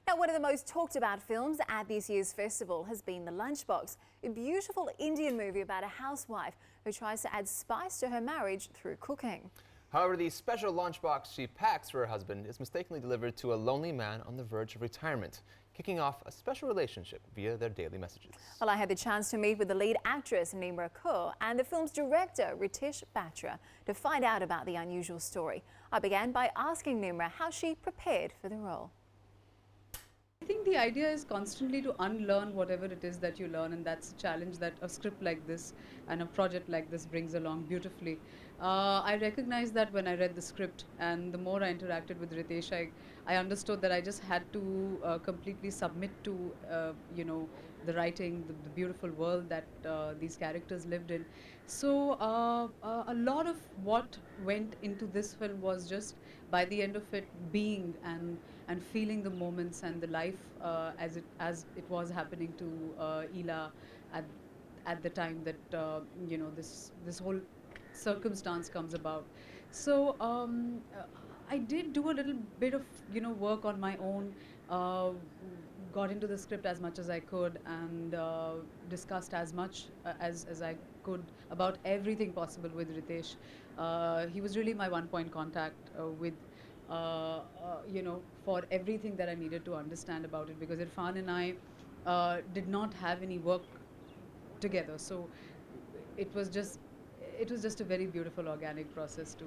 Now, one of the most talked about films at this year's festival has been The Lunchbox, a beautiful Indian movie about a housewife who tries to add spice to her marriage through cooking. However, the special lunchbox she packs for her husband is mistakenly delivered to a lonely man on the verge of retirement, kicking off a special relationship via their daily messages. Well, I had the chance to meet with the lead actress, Nimrat Kaur, and the film's director, Ritesh Batra, to find out about the unusual story. I began by asking Nimrat how she prepared for the role. I think the idea is constantly to unlearn whatever it is that you learn, and that's a challenge that a script like this and a project like this brings along beautifully. I recognized that when I read the script, and the more I interacted with Ritesh, I understood that I just had to completely submit to the writing, the beautiful world that these characters lived in. So a lot of what went into this film was just by the end of it being and feeling the moments and the life as it was happening to Ela at the time that this whole circumstance comes about. So I did do a little bit of work on my own. Got into the script as much as I could and discussed as much as I could about everything possible with Ritesh. He was really my one-point contact with for everything that I needed to understand about it, because Irfan and I did not have any work together, so it was just a very beautiful organic process to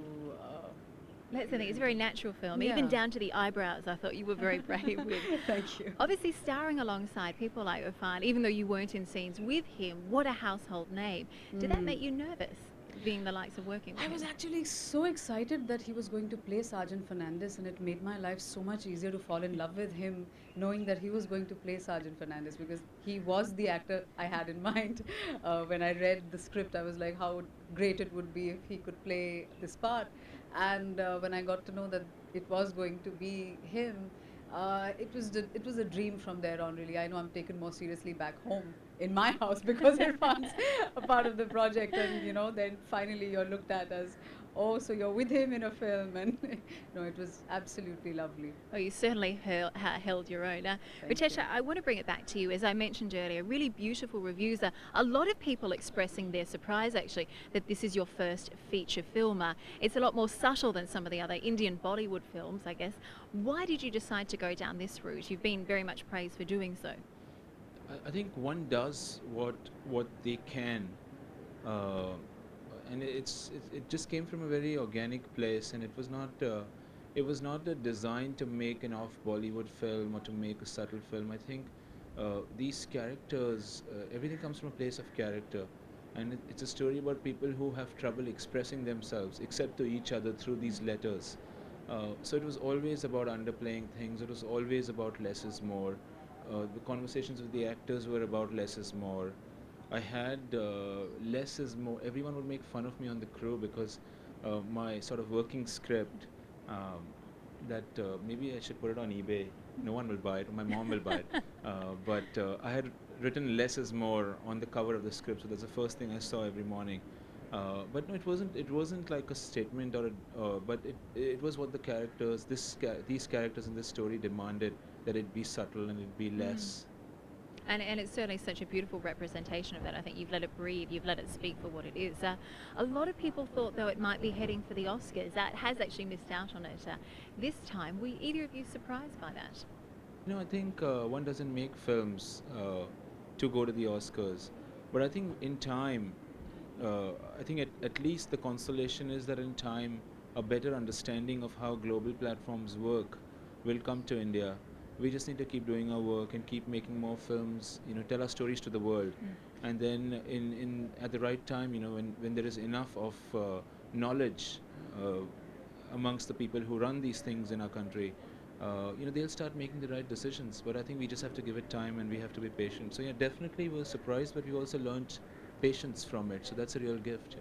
That's the thing, it's a very natural film, Yeah. even down to the eyebrows. I thought you were very brave with. Thank you. Obviously starring alongside people like Irfan, even though you weren't in scenes with him, what a household name. Did that make you nervous, being the likes of working with I him? was actually so excited that he was going to play Sergeant Fernandez, and it made my life so much easier to fall in love with him, knowing that he was going to play Sergeant Fernandez, because he was the actor I had in mind. When I read the script, I was like, how great it would be if he could play this part. And when I got to know that it was going to be him, it was a dream from there on, really. I know I'm taken more seriously back home in my house because Irfan's a part of the project, and then finally you're looked at as, oh, so you're with him in a film, and no, it was absolutely lovely. Oh, you certainly held your own. Thank Ritesh, you. I want to bring it back to you. As I mentioned earlier, really beautiful reviews. A lot of people expressing their surprise, actually, that this is your first feature film. It's a lot more subtle than some of the other Indian Bollywood films, I guess. Why did you decide to go down this route? You've been very much praised for doing so. I think one does what they can, and it just came from a very organic place, and it was not designed to make an off Bollywood film or to make a subtle film. I think these characters, everything comes from a place of character, and it's a story about people who have trouble expressing themselves except to each other through these letters. So it was always about underplaying things. It was always about less is more. The conversations with the actors were about less is more. I had less is more. Everyone would make fun of me on the crew because my sort of working script that maybe I should put it on eBay. No one will buy it, or my mom will buy it. But I had written less is more on the cover of the script, so that's the first thing I saw every morning. But no, it wasn't like a statement but it was what the characters, these characters in this story demanded, that it be subtle and it be less. And it's certainly such a beautiful representation of that. I think you've let it breathe, you've let it speak for what it is. A lot of people thought, though, it might be heading for the Oscars. That has actually missed out on it this time. Were either of you surprised by that? I think one doesn't make films to go to the Oscars, but I think in time, I think at least the consolation is that in time, a better understanding of how global platforms work will come to India. We just need to keep doing our work and keep making more films, tell our stories to the world. And then in at the right time, when there is enough of knowledge amongst the people who run these things in our country, they'll start making the right decisions. But I think we just have to give it time, and we have to be patient. So yeah, definitely we were surprised, but we also learned patience from it. So that's a real gift.